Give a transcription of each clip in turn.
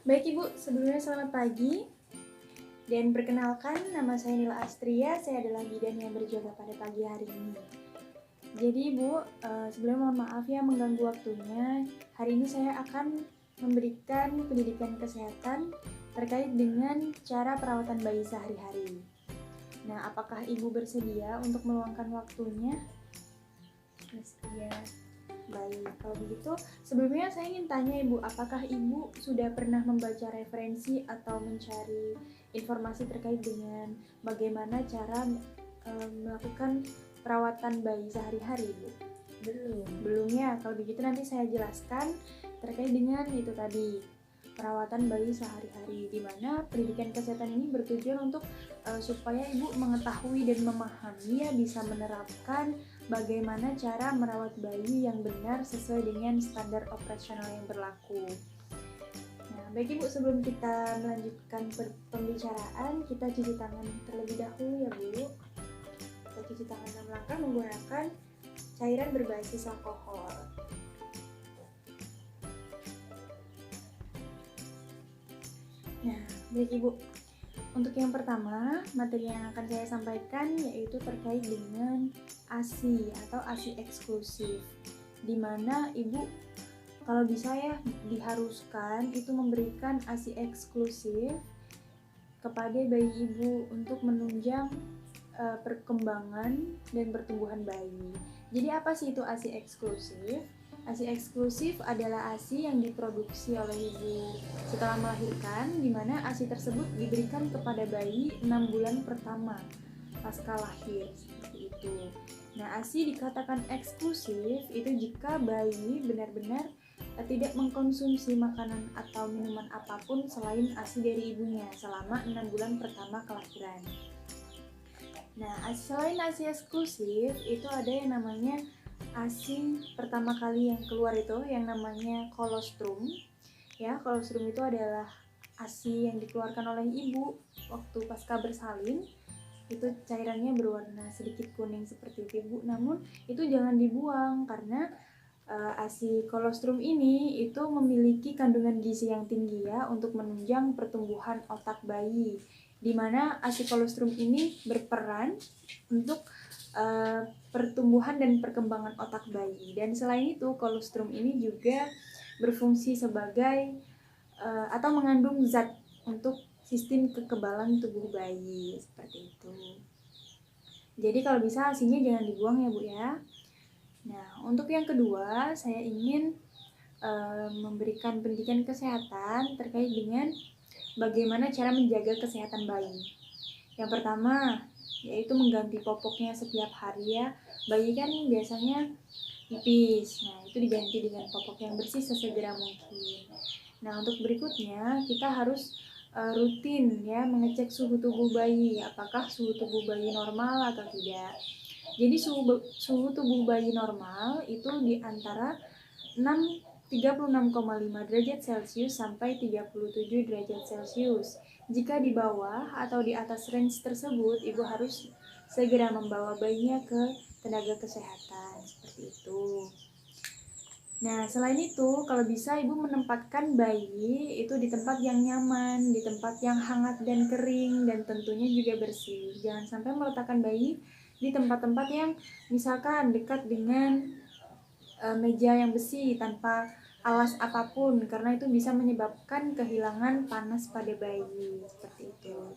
Baik Ibu, sebelumnya selamat pagi. Dan perkenalkan, nama saya Nila Astria, saya adalah bidan yang berjaga pada pagi hari ini. Jadi Ibu, sebelumnya mohon maaf ya mengganggu waktunya. Hari ini saya akan memberikan pendidikan kesehatan terkait dengan cara perawatan bayi sehari-hari. Nah, apakah Ibu bersedia untuk meluangkan waktunya? Bersedia. Baik, kalau begitu sebelumnya saya ingin tanya Ibu, apakah Ibu sudah pernah membaca referensi atau mencari informasi terkait dengan bagaimana cara melakukan perawatan bayi sehari-hari Ibu? Belum ya, kalau begitu nanti saya jelaskan terkait dengan itu tadi, perawatan bayi sehari-hari, di mana pendidikan kesehatan ini bertujuan untuk supaya Ibu mengetahui dan memahami ya, bisa menerapkan bagaimana cara merawat bayi yang benar sesuai dengan standar operasional yang berlaku. Nah, baik Ibu, sebelum kita melanjutkan pembicaraan, kita cuci tangan terlebih dahulu ya Bu. Kita cuci tangan dalam langkah menggunakan cairan berbasis alkohol. Nah, baik Ibu, untuk yang pertama, materi yang akan saya sampaikan yaitu terkait dengan ASI atau ASI eksklusif, di mana Ibu kalau bisa ya diharuskan itu memberikan ASI eksklusif kepada bayi Ibu untuk menunjang perkembangan dan pertumbuhan bayi. Jadi apa sih itu ASI eksklusif? ASI eksklusif adalah ASI yang diproduksi oleh ibu setelah melahirkan, di mana ASI tersebut diberikan kepada bayi 6 bulan pertama pasca lahir, seperti itu. Nah, ASI dikatakan eksklusif itu jika bayi benar-benar tidak mengkonsumsi makanan atau minuman apapun selain ASI dari ibunya selama 6 bulan pertama kelahiran. Nah, selain ASI eksklusif, itu ada yang namanya ASI pertama kali yang keluar itu yang namanya kolostrum. Ya, kolostrum itu adalah ASI yang dikeluarkan oleh ibu waktu pasca bersalin. Itu cairannya berwarna sedikit kuning seperti itu Ibu. Namun itu jangan dibuang karena ASI kolostrum ini itu memiliki kandungan gizi yang tinggi ya untuk menunjang pertumbuhan otak bayi, di mana ASI kolostrum ini berperan untuk pertumbuhan dan perkembangan otak bayi. Dan selain itu, kolostrum ini juga berfungsi sebagai atau mengandung zat untuk sistem kekebalan tubuh bayi, seperti itu. Jadi kalau bisa ASINya jangan dibuang ya Bu ya. Nah, untuk yang kedua, saya ingin memberikan pendidikan kesehatan terkait dengan bagaimana cara menjaga kesehatan bayi. Yang pertama, yaitu mengganti popoknya setiap hari ya. Bayi kan biasanya pipis, nah itu diganti dengan popok yang bersih sesegera mungkin. Nah, untuk berikutnya kita harus rutin ya mengecek suhu tubuh bayi, apakah suhu tubuh bayi normal atau tidak. Jadi suhu tubuh bayi normal itu di antara 36,5 derajat Celcius sampai 37 derajat Celcius. Jika di bawah atau di atas range tersebut, ibu harus segera membawa bayinya ke tenaga kesehatan, seperti itu. Nah, selain itu, kalau bisa ibu menempatkan bayi itu di tempat yang nyaman, di tempat yang hangat dan kering, dan tentunya juga bersih. Jangan sampai meletakkan bayi di tempat-tempat yang misalkan dekat dengan meja yang besi tanpa alas apapun, karena itu bisa menyebabkan kehilangan panas pada bayi, seperti itu.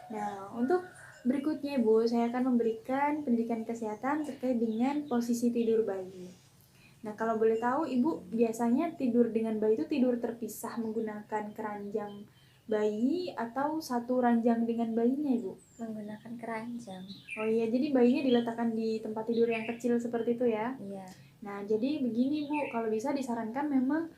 Nah, untuk berikutnya Ibu, saya akan memberikan pendidikan kesehatan terkait dengan posisi tidur bayi. Nah, kalau boleh tahu Ibu biasanya tidur dengan bayi itu tidur terpisah menggunakan keranjang bayi atau satu ranjang dengan bayinya Ibu? Menggunakan keranjang. Oh iya, jadi bayinya diletakkan di tempat tidur yang kecil seperti itu ya? Iya. Nah, jadi begini Bu, kalau bisa disarankan memang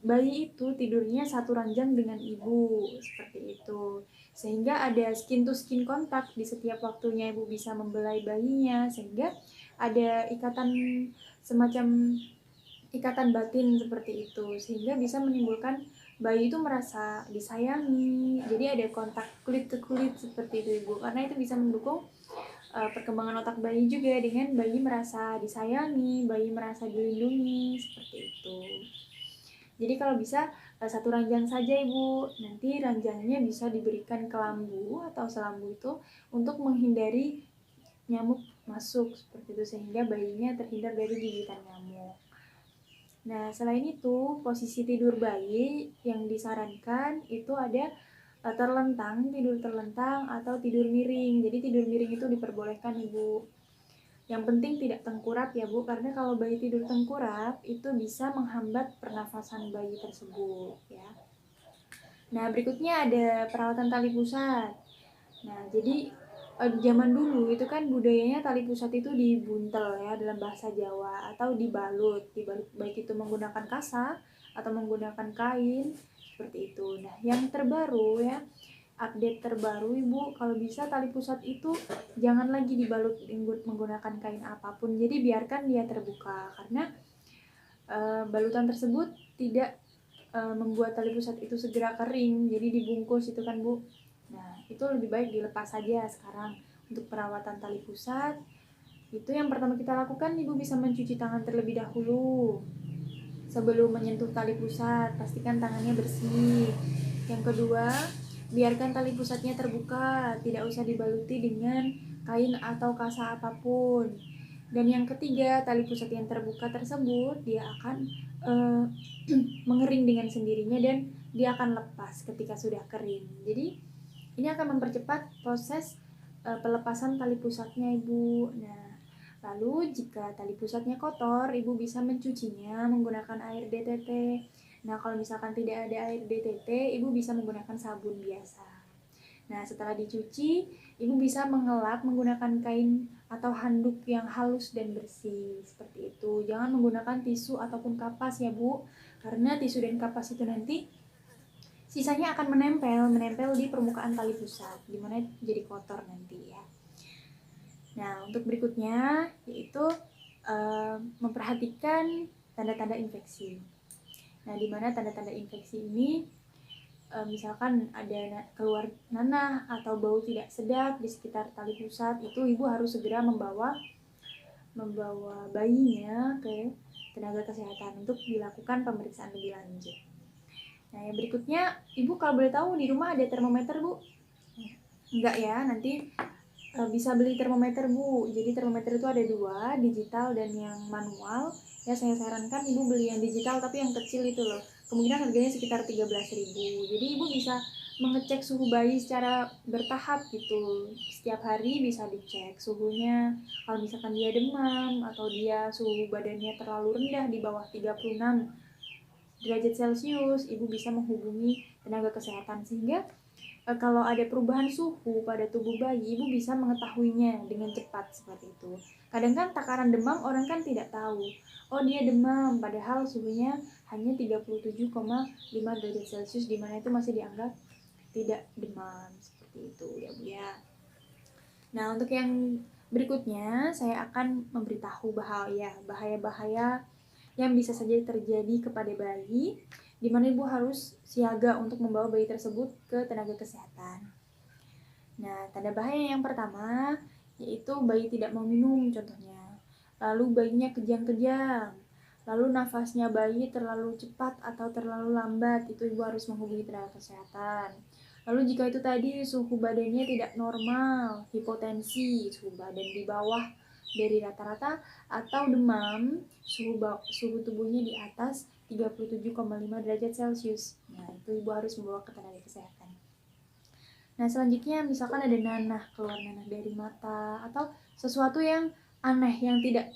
bayi itu tidurnya satu ranjang dengan ibu, seperti itu. Sehingga ada skin to skin kontak di setiap waktunya ibu bisa membelai bayinya, sehingga ada ikatan semacam ikatan batin seperti itu, sehingga bisa menimbulkan bayi itu merasa disayangi. Jadi ada kontak kulit ke kulit seperti itu Ibu, karena itu bisa mendukung perkembangan otak bayi juga dengan bayi merasa disayangi, bayi merasa dilindungi, seperti itu. Jadi kalau bisa satu ranjang saja Ibu. Nanti ranjangnya bisa diberikan kelambu atau selambu itu untuk menghindari nyamuk masuk seperti itu, sehingga bayinya terhindar dari gigitan nyamuk. Nah, selain itu, posisi tidur bayi yang disarankan itu ada terlentang, tidur terlentang atau tidur miring. Jadi tidur miring itu diperbolehkan Ibu. Yang penting tidak tengkurap ya Bu, karena kalau bayi tidur tengkurap itu bisa menghambat pernafasan bayi tersebut ya. Nah, berikutnya ada perawatan tali pusat. Nah, jadi zaman dulu itu kan budayanya tali pusat itu dibuntel ya dalam bahasa Jawa, atau dibalut baik itu menggunakan kasa atau menggunakan kain seperti itu. Nah, yang terbaru ya, update terbaru Ibu, kalau bisa tali pusat itu jangan lagi dibalut menggunakan kain apapun. Jadi biarkan dia terbuka, karena balutan tersebut tidak membuat tali pusat itu segera kering, jadi dibungkus itu kan Bu. Nah, itu lebih baik dilepas saja sekarang. Untuk perawatan tali pusat, itu yang pertama kita lakukan, Ibu bisa mencuci tangan terlebih dahulu. Sebelum menyentuh tali pusat, pastikan tangannya bersih. Yang kedua, biarkan tali pusatnya terbuka, tidak usah dibaluti dengan kain atau kasa apapun. Dan yang ketiga, tali pusat yang terbuka tersebut dia akan mengering dengan sendirinya dan dia akan lepas ketika sudah kering. Jadi ini akan mempercepat proses pelepasan tali pusatnya Ibu. Nah, lalu jika tali pusatnya kotor, Ibu bisa mencucinya menggunakan air DTT. Nah, kalau misalkan tidak ada air DTT, Ibu bisa menggunakan sabun biasa. Nah, setelah dicuci, Ibu bisa mengelap menggunakan kain atau handuk yang halus dan bersih, seperti itu. Jangan menggunakan tisu ataupun kapas ya Bu, karena tisu dan kapas itu nanti sisanya akan menempel di permukaan tali pusat, dimana jadi kotor nanti ya. Nah, untuk berikutnya yaitu memperhatikan tanda-tanda infeksi. Nah, dimana tanda-tanda infeksi ini misalkan ada keluar nanah atau bau tidak sedap di sekitar tali pusat, itu Ibu harus segera membawa bayinya ke tenaga kesehatan untuk dilakukan pemeriksaan lebih lanjut. Nah, yang berikutnya, Ibu kalau boleh tahu di rumah ada termometer Bu? Enggak ya, nanti bisa beli termometer Bu. Jadi termometer itu ada dua, digital dan yang manual. Ya, saya sarankan Ibu beli yang digital tapi yang kecil itu loh. Kemungkinan harganya sekitar 13.000. Jadi Ibu bisa mengecek suhu bayi secara bertahap gitu. Setiap hari bisa dicek suhunya. Kalau misalkan dia demam atau dia suhu badannya terlalu rendah di bawah 36 derajat Celcius, Ibu bisa menghubungi tenaga kesehatan, sehingga kalau ada perubahan suhu pada tubuh bayi, Ibu bisa mengetahuinya dengan cepat seperti itu. Kadang kan takaran demam orang kan tidak tahu. Oh, dia demam, padahal suhunya hanya 37,5 derajat Celcius, di mana itu masih dianggap tidak demam seperti itu ya Bu ya. Nah, untuk yang berikutnya saya akan memberitahu bahaya-bahaya yang bisa saja terjadi kepada bayi, di mana Ibu harus siaga untuk membawa bayi tersebut ke tenaga kesehatan. Nah, tanda bahaya yang pertama yaitu bayi tidak mau minum contohnya. Lalu bayinya kejang-kejang. Lalu nafasnya bayi terlalu cepat atau terlalu lambat, itu Ibu harus menghubungi tenaga kesehatan. Lalu jika itu tadi suhu badannya tidak normal, hipotensi, suhu badan di bawah dari rata-rata, atau demam, suhu tubuhnya di atas 37,5 derajat Celcius. Nah, itu Ibu harus membawa ke tenaga kesehatan. Nah, selanjutnya misalkan ada keluar nanah dari mata atau sesuatu yang aneh yang tidak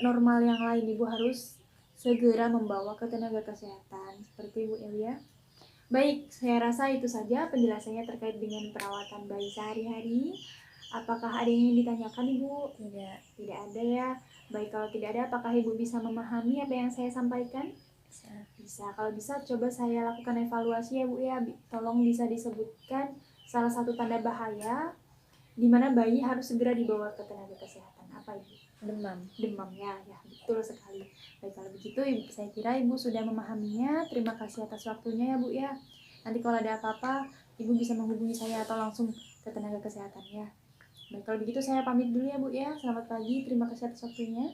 normal yang lain, Ibu harus segera membawa ke tenaga kesehatan seperti Ibu Elia. Baik, saya rasa itu saja penjelasannya terkait dengan perawatan bayi sehari-hari. Apakah ada yang ditanyakan Ibu? Tidak ada ya. Baik, kalau tidak ada, apakah Ibu bisa memahami apa yang saya sampaikan? Bisa. Kalau bisa, coba saya lakukan evaluasi ya Bu ya. Tolong bisa disebutkan salah satu tanda bahaya di mana bayi harus segera dibawa ke tenaga kesehatan. Apa Ibu? Demam ya, betul sekali. Baik, kalau begitu saya kira Ibu sudah memahaminya. Terima kasih atas waktunya ya Bu ya. Nanti kalau ada apa-apa, Ibu bisa menghubungi saya atau langsung ke tenaga kesehatan ya. Baik, kalau begitu saya pamit dulu ya Bu ya. Selamat pagi, terima kasih atas waktunya.